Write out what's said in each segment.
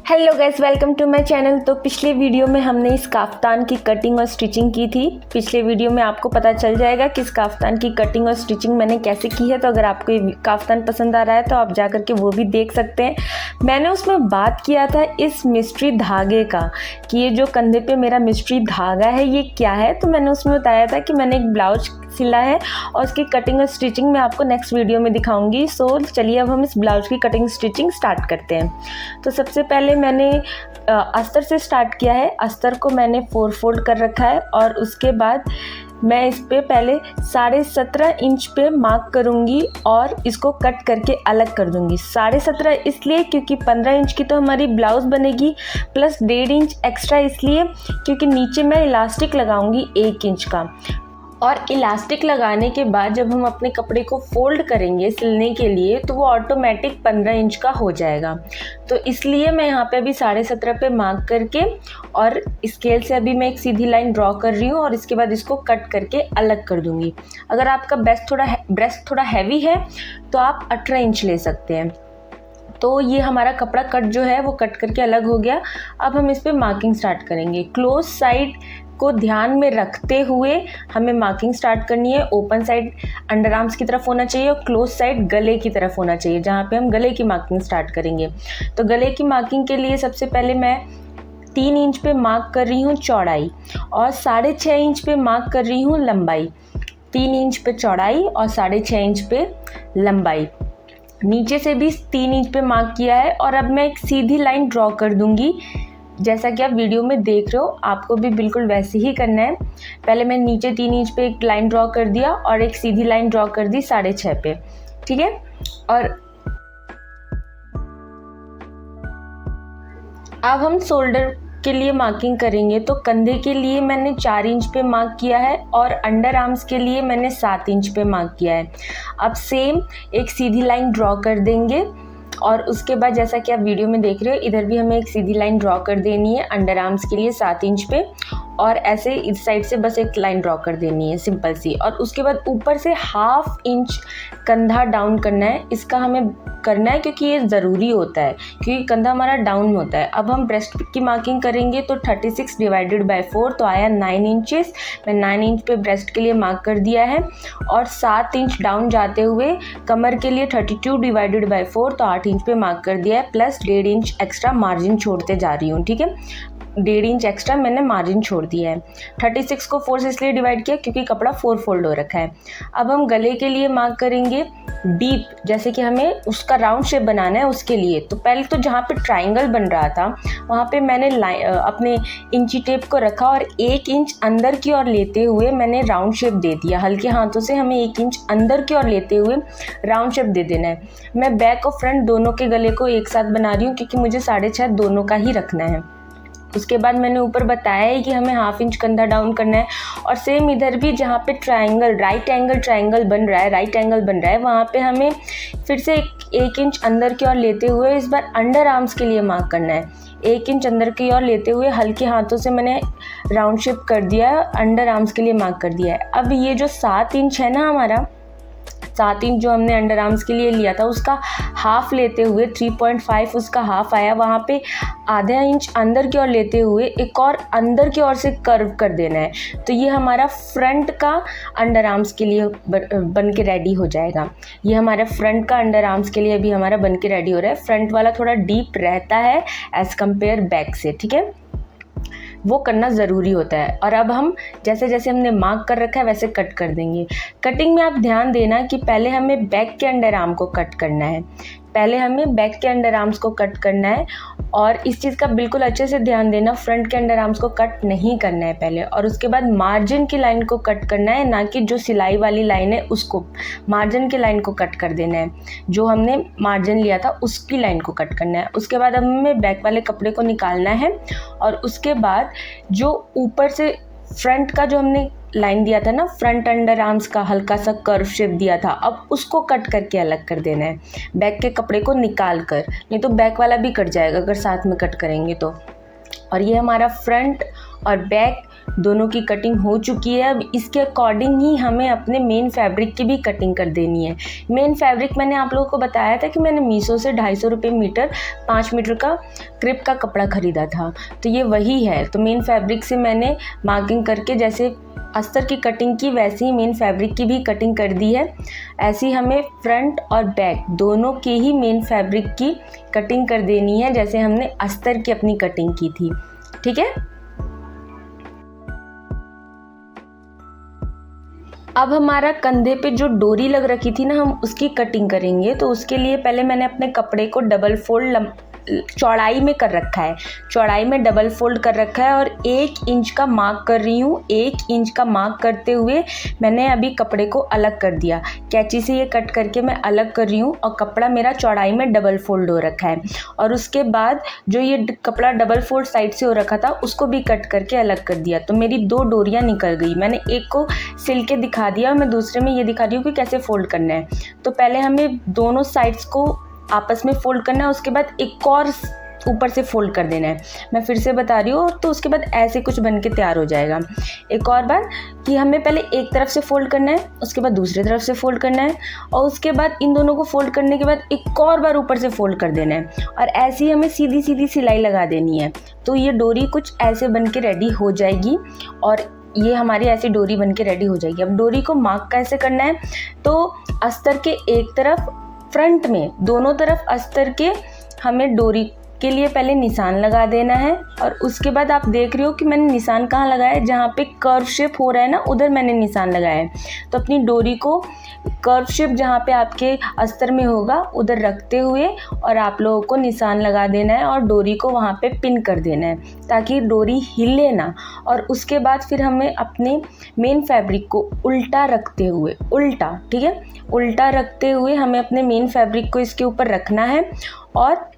Hello guys, welcome to my channel. तो पिछले video में हमने इस काफ्तान की कटिंग और स्टिचिंग की थी। पिछले वीडियो में आपको पता चल जाएगा कि इस काफ्तान की कटिंग और स्टिचिंग मैंने कैसे की है। तो अगर आपको ये काफ्तान पसंद आ रहा है तो आप जा कर के वो भी देख सकते हैं। मैंने उसमें बात किया था इस मिस्ट्री धागे का कि ये जो कंधे पे मेरा मिस्ट्री धागा है ये क्या है। तो मैंने उसमें बताया था कि मैंने एक ब्लाउज सिला है और उसकी कटिंग और स्टिचिंग मैं आपको नेक्स्ट वीडियो में दिखाऊंगी। सो चलिए अब हम इस ब्लाउज की कटिंग स्टिचिंग स्टार्ट करते हैं। तो सबसे पहले मैंने अस्तर से स्टार्ट किया है। अस्तर को मैंने 4 फोल्ड कर रखा है और उसके बाद मैं इस पे पहले 17.5 इंच पे मार्क करूँगी और इसको कट करके अलग कर दूँगी। 17.5 इसलिए क्योंकि 15 इंच की तो हमारी ब्लाउज़ बनेगी, प्लस 1.5 इंच एक्स्ट्रा इसलिए क्योंकि नीचे मैं इलास्टिक लगाऊँगी 1 इंच का। और इलास्टिक लगाने के बाद जब हम अपने कपड़े को फोल्ड करेंगे सिलने के लिए तो वो ऑटोमेटिक 15 इंच का हो जाएगा। तो इसलिए मैं यहाँ पे अभी 17.5 पे मार्क करके और स्केल से अभी मैं एक सीधी लाइन ड्रॉ कर रही हूँ और इसके बाद इसको कट करके अलग कर दूँगी। अगर आपका ब्रेस्ट थोड़ा हैवी है तो आप 18 इंच ले सकते हैं। तो ये हमारा कपड़ा कट जो है वो कट करके अलग हो गया। अब हम इस पर मार्किंग स्टार्ट करेंगे। क्लोज साइड को ध्यान में रखते हुए हमें मार्किंग स्टार्ट करनी है। ओपन साइड अंडर आर्म्स की तरफ होना चाहिए और क्लोज साइड गले की तरफ होना चाहिए, जहाँ पे हम गले की मार्किंग स्टार्ट करेंगे। तो गले की मार्किंग के लिए सबसे पहले मैं 3 इंच पे मार्क कर रही हूँ चौड़ाई और 6.5 इंच पे मार्क कर रही हूँ लंबाई। 3 इंच पे चौड़ाई और 6.5 इंच पे लंबाई। नीचे से भी 3 इंच पे मार्क किया है और अब मैं एक सीधी लाइन ड्रॉ कर दूंगी। जैसा कि आप वीडियो में देख रहे हो आपको भी बिल्कुल वैसे ही करना है। पहले मैं नीचे 3 इंच पे एक लाइन ड्रॉ कर दिया और एक सीधी लाइन ड्रॉ कर दी 6.5 पे, ठीक है। और अब हम शोल्डर के लिए मार्किंग करेंगे। तो कंधे के लिए मैंने 4 इंच पे मार्क किया है और अंडर आर्म्स के लिए मैंने 7 इंच पे मार्क किया है। अब सेम एक सीधी लाइन ड्रॉ कर देंगे और उसके बाद जैसा कि आप वीडियो में देख रहे हो इधर भी हमें एक सीधी लाइन ड्रॉ कर देनी है अंडर आर्म्स के लिए 7 इंच पे और ऐसे इस साइड से बस एक लाइन ड्रॉ कर देनी है सिंपल सी। और उसके बाद ऊपर से 1/2 इंच कंधा डाउन करना है। इसका हमें करना है क्योंकि ये ज़रूरी होता है क्योंकि कंधा हमारा डाउन में होता है। अब हम ब्रेस्ट की मार्किंग करेंगे तो 36 डिवाइडेड बाय 4 तो आया 9 इंचेस। मैं 9 इंच पे ब्रेस्ट के लिए मार्क कर दिया है और 7 इंच डाउन जाते हुए कमर के लिए 32 डिवाइडेड बाय 4 तो 8 इंच पे मार्क कर दिया है, प्लस 1.5 इंच एक्स्ट्रा मार्जिन छोड़ते जा रही हूँ, ठीक है। 1.5 इंच एक्स्ट्रा मैंने मार्जिन छोड़ दिया है। 36 को 4 से इसलिए डिवाइड किया क्योंकि कपड़ा 4 फोल्ड हो रखा है। अब हम गले के लिए मार्क करेंगे डीप, जैसे कि हमें उसका राउंड शेप बनाना है उसके लिए। तो पहले तो जहाँ पे ट्रायंगल बन रहा था वहाँ पे मैंने अपने इंची टेप को रखा और 1 इंच अंदर की ओर लेते हुए मैंने राउंड शेप दे दिया। हल्के हाथों से हमें 1 इंच अंदर की ओर लेते हुए राउंड शेप दे देना है। मैं बैक और फ्रंट दोनों के गले को एक साथ बना रही हूँ क्योंकि मुझे 6.5 दोनों का ही रखना है। उसके बाद मैंने ऊपर बताया है कि हमें 1/2 इंच कंधा डाउन करना है और सेम इधर भी जहाँ पे ट्रायंगल राइट एंगल ट्रायंगल बन रहा है वहाँ पे हमें फिर से 1 इंच अंदर की ओर लेते हुए इस बार अंडर आर्म्स के लिए मार्क करना है। 1 इंच अंदर की ओर लेते हुए हल्के हाथों से मैंने राउंड शेप कर दिया है, अंडर आर्म्स के लिए मार्क कर दिया है। अब ये जो 7 इंच है ना हमारा 7 इंच जो हमने अंडर आर्म्स के लिए लिया था उसका हाफ लेते हुए 3.5 उसका हाफ आया, वहाँ पे आधा इंच अंदर की ओर लेते हुए एक और अंदर की ओर से कर्व कर देना है। तो ये हमारा फ्रंट का अंडर आर्म्स के लिए बन के रेडी हो जाएगा। ये हमारा फ्रंट का अंडर आर्म्स के लिए अभी हमारा बन के रेडी हो रहा है। फ्रंट वाला थोड़ा डीप रहता है एज़ कम्पेयर बैक से, ठीक है, वो करना ज़रूरी होता है। और अब हम जैसे जैसे हमने मार्क कर रखा है वैसे कट कर देंगे। कटिंग में आप ध्यान देना कि पहले हमें बैक के अंडर आर्म को कट करना है, पहले हमें बैक के अंडर आर्म्स को कट करना है और इस चीज़ का बिल्कुल अच्छे से ध्यान देना, फ्रंट के अंडर आर्म्स को कट नहीं करना है पहले। और उसके बाद मार्जिन की लाइन को कट करना है, ना कि जो सिलाई वाली लाइन है उसको, मार्जिन की लाइन को कट कर देना है। जो हमने मार्जिन लिया था उसकी लाइन को कट करना है। उसके बाद अब हमें बैक वाले कपड़े को निकालना है और उसके बाद जो ऊपर से फ्रंट का जो हमने लाइन दिया था ना, फ्रंट अंडर आर्म्स का हल्का सा कर्व शेप दिया था, अब उसको कट करके अलग कर देना है बैक के कपड़े को निकाल कर, नहीं तो बैक वाला भी कट जाएगा अगर साथ में कट करेंगे तो। और ये हमारा फ्रंट और बैक दोनों की कटिंग हो चुकी है। अब इसके अकॉर्डिंग ही हमें अपने मेन फैब्रिक की भी कटिंग कर देनी है। मेन फैब्रिक मैंने आप लोगों को बताया था कि मैंने मीशो से 250 रुपये मीटर 5 मीटर का क्रिप का कपड़ा ख़रीदा था, तो ये वही है। तो मेन फैब्रिक से मैंने मार्किंग करके जैसे अस्तर की कटिंग की वैसे ही मेन फैब्रिक की भी कटिंग कर दी है। ऐसे ही हमें फ्रंट और बैक दोनों के ही मेन फैब्रिक की कटिंग कर देनी है, जैसे हमने अस्तर की अपनी कटिंग की थी। ठीक है, अब हमारा कंधे पे जो डोरी लग रखी थी ना, हम उसकी कटिंग करेंगे। तो उसके लिए पहले मैंने अपने कपड़े को डबल फोल्ड चौड़ाई में कर रखा है, चौड़ाई में डबल फोल्ड कर रखा है और 1 इंच का मार्क कर रही हूँ। 1 इंच का मार्क करते हुए मैंने अभी कपड़े को अलग कर दिया, कैंची से ये कट करके मैं अलग कर रही हूँ और कपड़ा मेरा चौड़ाई में डबल फोल्ड हो रखा है। और उसके बाद जो ये कपड़ा डबल फोल्ड साइड से हो रखा था उसको भी कट करके अलग कर दिया। तो मेरी 2 डोरियाँ निकल गई। मैंने एक को सिल के दिखा दिया और मैं दूसरे में ये दिखा रही हूँ कि कैसे फोल्ड करना है। तो पहले हमें दोनों साइड्स को आपस में फोल्ड करना है, उसके बाद एक और ऊपर से फोल्ड कर देना है। मैं फिर से बता रही हूँ, तो उसके बाद ऐसे कुछ बन के तैयार हो जाएगा। एक और बार कि हमें पहले एक तरफ से फोल्ड करना है, उसके बाद दूसरी तरफ से फोल्ड करना है और उसके बाद इन दोनों को फोल्ड करने के बाद एक और बार ऊपर से फोल्ड कर देना है और ऐसे ही हमें सीधी सीधी सिलाई लगा देनी है। तो ये डोरी कुछ ऐसे बन के रेडी हो जाएगी और ये हमारी ऐसी डोरी बन के रेडी हो जाएगी। अब डोरी को मार्क कैसे करना है, तो अस्तर के एक तरफ फ्रंट में दोनों तरफ अस्तर के हमें डोरी के लिए पहले निशान लगा देना है और उसके बाद आप देख रहे हो कि मैंने निशान कहाँ लगाया है, जहाँ पे कर्व शेप हो रहा है ना उधर मैंने निशान लगाया है। तो अपनी डोरी को कर्व शेप जहाँ पे आपके अस्तर में होगा उधर रखते हुए और आप लोगों को निशान लगा देना है और डोरी को वहाँ पे पिन कर देना है ताकि डोरी हिले ना। और उसके बाद फिर हमें अपने मेन फैब्रिक को उल्टा रखते हुए, उल्टा, ठीक है, उल्टा रखते हुए हमें अपने मेन फैब्रिक को इसके ऊपर रखना है और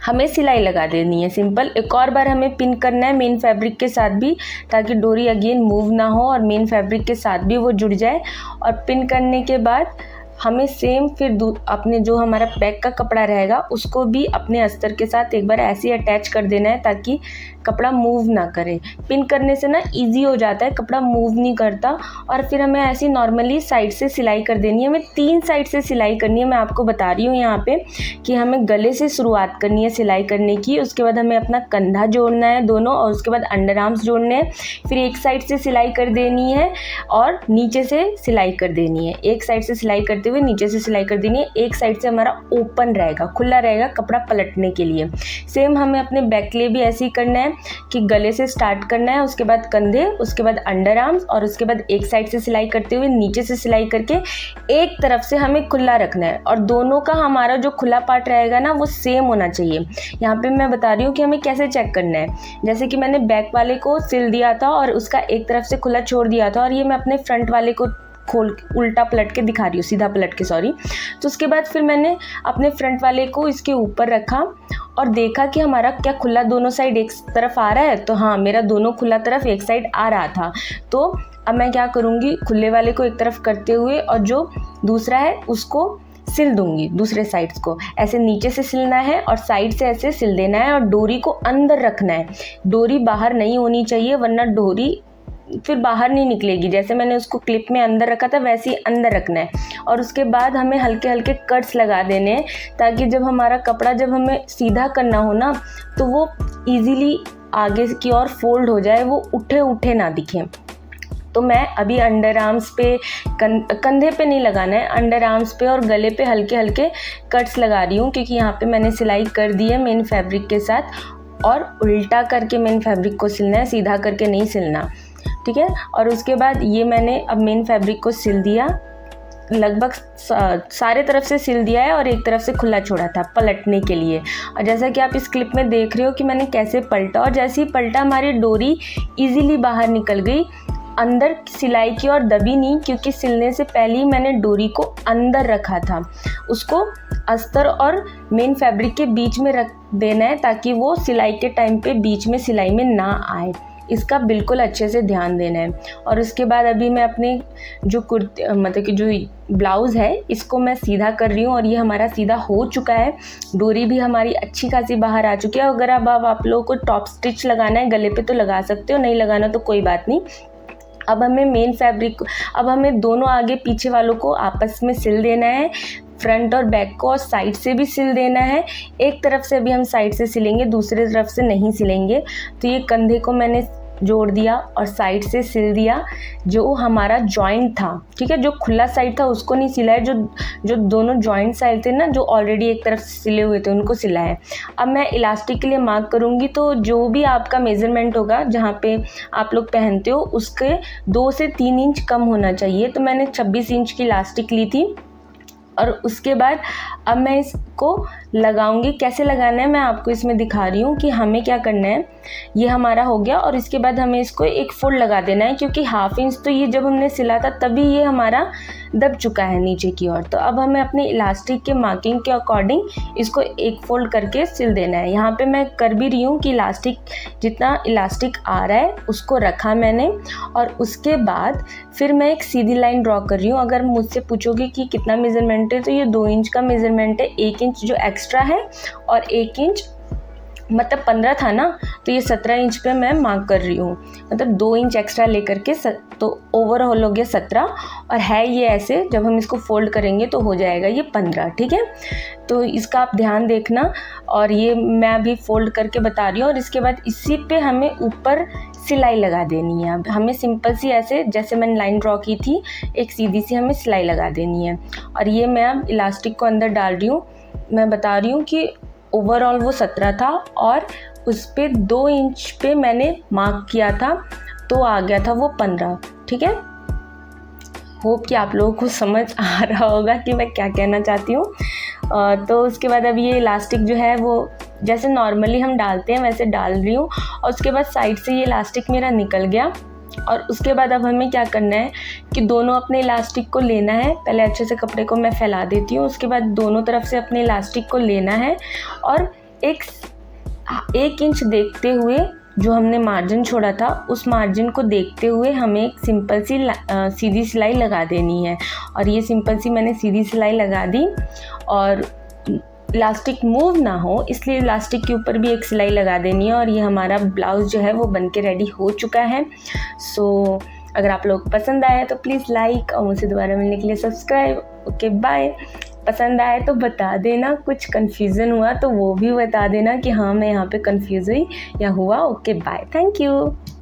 हमें सिलाई लगा देनी है सिंपल। एक और बार हमें पिन करना है मेन फैब्रिक के साथ भी ताकि डोरी अगेन मूव ना हो और मेन फैब्रिक के साथ भी वो जुड़ जाए। और पिन करने के बाद हमें सेम फिर अपने जो हमारा बैक का कपड़ा रहेगा उसको भी अपने अस्तर के साथ एक बार ऐसे अटैच कर देना है ताकि कपड़ा मूव ना करे। पिन करने से ना इजी हो जाता है, कपड़ा मूव नहीं करता। और फिर हमें ऐसी नॉर्मली साइड से सिलाई कर देनी है। हमें 3 साइड से सिलाई करनी है। मैं आपको बता रही हूँ यहाँ पे कि हमें गले से शुरुआत करनी है सिलाई करने की, उसके बाद हमें अपना कंधा जोड़ना है दोनों और उसके बाद अंडर आर्म्स जोड़ने हैं। फिर एक साइड से सिलाई कर देनी है और नीचे से सिलाई कर देनी है। एक साइड से सिलाई करते हुए नीचे से सिलाई कर देनी है। एक साइड से हमारा ओपन रहेगा, खुला रहेगा कपड़ा पलटने के लिए। सेम हमें अपने बैक के लिए भी ऐसे ही करना है कि गले से स्टार्ट करना है, उसके बाद कंधे, उसके बाद अंडर आर्म्स और उसके बाद एक साइड से सिलाई करते हुए नीचे से सिलाई करके एक तरफ से हमें खुला रखना है और दोनों का हमारा जो खुला पार्ट रहेगा ना वो सेम होना चाहिए। यहाँ पे मैं बता रही हूँ कि हमें कैसे चेक करना है। जैसे कि मैंने बैक वाले को सिल दिया था और उसका एक तरफ से खुला छोड़ दिया था और ये मैं अपने फ्रंट वाले को खोल उल्टा पलट के दिखा रही हूँ, सीधा पलट के, सॉरी। तो उसके बाद फिर मैंने अपने फ्रंट वाले को इसके ऊपर रखा और देखा कि हमारा क्या खुला दोनों साइड एक तरफ आ रहा है। तो हाँ, मेरा दोनों खुला तरफ एक साइड आ रहा था। तो अब मैं क्या करूँगी, खुले वाले को एक तरफ करते हुए और जो दूसरा है उसको सिल दूंगी, दूसरे साइड्स को ऐसे नीचे से सिलना है और साइड से ऐसे सिल देना है और डोरी को अंदर रखना है। डोरी बाहर नहीं होनी चाहिए वरना डोरी फिर बाहर नहीं निकलेगी। जैसे मैंने उसको क्लिप में अंदर रखा था वैसे ही अंदर रखना है। और उसके बाद हमें हल्के हल्के कट्स लगा देने हैं ताकि जब हमारा कपड़ा जब हमें सीधा करना हो ना तो वो इजीली आगे की ओर फोल्ड हो जाए, वो उठे उठे ना दिखें। तो मैं अभी अंडर आर्म्स पे, कंधे पे नहीं लगाना है, अंडर आर्म्स पे और गले पे हल्के हल्के कट्स लगा रही हूँ क्योंकि यहाँ पे मैंने सिलाई कर दी है मेन फैब्रिक के साथ। और उल्टा करके मेन फैब्रिक को सिलना है, सीधा करके नहीं सिलना, ठीक है। और उसके बाद ये मैंने अब मेन फैब्रिक को सिल दिया, लगभग सारे तरफ से सिल दिया है और एक तरफ से खुला छोड़ा था पलटने के लिए। और जैसा कि आप इस क्लिप में देख रहे हो कि मैंने कैसे पलटा और जैसे ही पलटा हमारी डोरी इजीली बाहर निकल गई, अंदर सिलाई की और दबी नहीं क्योंकि सिलने से पहले ही मैंने डोरी को अंदर रखा था। उसको अस्तर और मेन फैब्रिक के बीच में रख देना है ताकि वो सिलाई के टाइम पे बीच में सिलाई में ना आए। इसका बिल्कुल अच्छे से ध्यान देना है। और उसके बाद अभी मैं अपने जो कुर्ती मतलब कि जो ब्लाउज़ है इसको मैं सीधा कर रही हूँ और ये हमारा सीधा हो चुका है। डोरी भी हमारी अच्छी खासी बाहर आ चुकी है। अगर अब आप लोगों को टॉप स्टिच लगाना है गले पे तो लगा सकते हो, नहीं लगाना तो कोई बात नहीं। अब हमें मेन फैब्रिक, अब हमें दोनों आगे पीछे वालों को आपस में सिल देना है, फ्रंट और बैक को, और साइड से भी सिल देना है। एक तरफ से अभी हम साइड से सिलेंगे, दूसरी तरफ से नहीं सिलेंगे। तो ये कंधे को मैंने जोड़ दिया और साइड से सिल दिया जो हमारा जॉइंट था, ठीक है। जो खुला साइड था उसको नहीं सिला है, जो दोनों जॉइंट साइड थे ना, जो ऑलरेडी एक तरफ से सिले हुए थे उनको सिला है। अब मैं इलास्टिक के लिए मार्क करूँगी, तो जो भी आपका मेज़रमेंट होगा जहाँ पे आप लोग पहनते हो उसके 2 से 3 इंच कम होना चाहिए। तो मैंने 26 इंच की इलास्टिक ली थी और उसके बाद अब मैं इसको लगाऊंगी। कैसे लगाना है मैं आपको इसमें दिखा रही हूँ कि हमें क्या करना है। ये हमारा हो गया और इसके बाद हमें इसको एक फोल्ड लगा देना है, क्योंकि हाफ इंच तो ये जब हमने सिला था तभी ये हमारा दब चुका है नीचे की ओर। तो अब हमें अपने इलास्टिक के मार्किंग के अकॉर्डिंग इसको एक फोल्ड करके सिल देना है। यहाँ पे मैं कर भी रही हूँ कि इलास्टिक जितना इलास्टिक आ रहा है उसको रखा मैंने, और उसके बाद फिर मैं एक सीधी लाइन ड्रॉ कर रही हूँ। अगर मुझसे पूछोगे कि कितना मेज़रमेंट है तो ये 2 इंच का मेज़रमेंट है। 1 इंच जो एक्स्ट्रा है और 1 इंच मतलब 15 था ना, तो ये 17 इंच पे मैं मार्क कर रही हूँ। मतलब 2 इंच एक्स्ट्रा लेकर के तो ओवरऑल हो गया 17, और है ये ऐसे जब हम इसको फोल्ड करेंगे तो हो जाएगा ये 15, ठीक है। तो इसका आप ध्यान देखना, और ये मैं अभी फोल्ड करके बता रही हूँ। और इसके बाद इसी पे हमें ऊपर सिलाई लगा देनी है। अब हमें सिंपल सी ऐसे जैसे मैंने लाइन ड्रॉ की थी एक सीधी सी हमें सिलाई लगा देनी है। और ये मैं अब इलास्टिक को अंदर डाल रही हूँ। मैं बता रही हूँ कि ओवरऑल वो 17 था और उस पे 2 इंच पे मैंने मार्क किया था, तो आ गया था वो 15, ठीक है। होप कि आप लोगों को समझ आ रहा होगा कि मैं क्या कहना चाहती हूँ। तो उसके बाद अब ये इलास्टिक जो है वो जैसे नॉर्मली हम डालते हैं वैसे डाल रही हूँ, और उसके बाद साइड से ये इलास्टिक मेरा निकल गया। और उसके बाद अब हमें क्या करना है कि दोनों अपने इलास्टिक को लेना है। पहले अच्छे से कपड़े को मैं फैला देती हूँ, उसके बाद दोनों तरफ से अपने इलास्टिक को लेना है और एक इंच देखते हुए जो हमने मार्जिन छोड़ा था उस मार्जिन को देखते हुए हमें एक सिंपल सी सीधी सिलाई लगा देनी है। और ये सिंपल सी मैंने सीधी सिलाई लगा दी, और इलास्टिक मूव ना हो इसलिए इलास्टिक के ऊपर भी एक सिलाई लगा देनी है। और ये हमारा ब्लाउज़ जो है वो बनके रेडी हो चुका है। सो अगर आप लोग पसंद आया तो प्लीज़ लाइक, और मुझसे दोबारा मिलने के लिए सब्सक्राइब। Okay bye. पसंद आए तो बता देना, कुछ कन्फ्यूज़न हुआ तो वो भी बता देना कि हाँ मैं यहाँ पे कन्फ्यूज़ हुई या हुआ। Okay bye, thank you.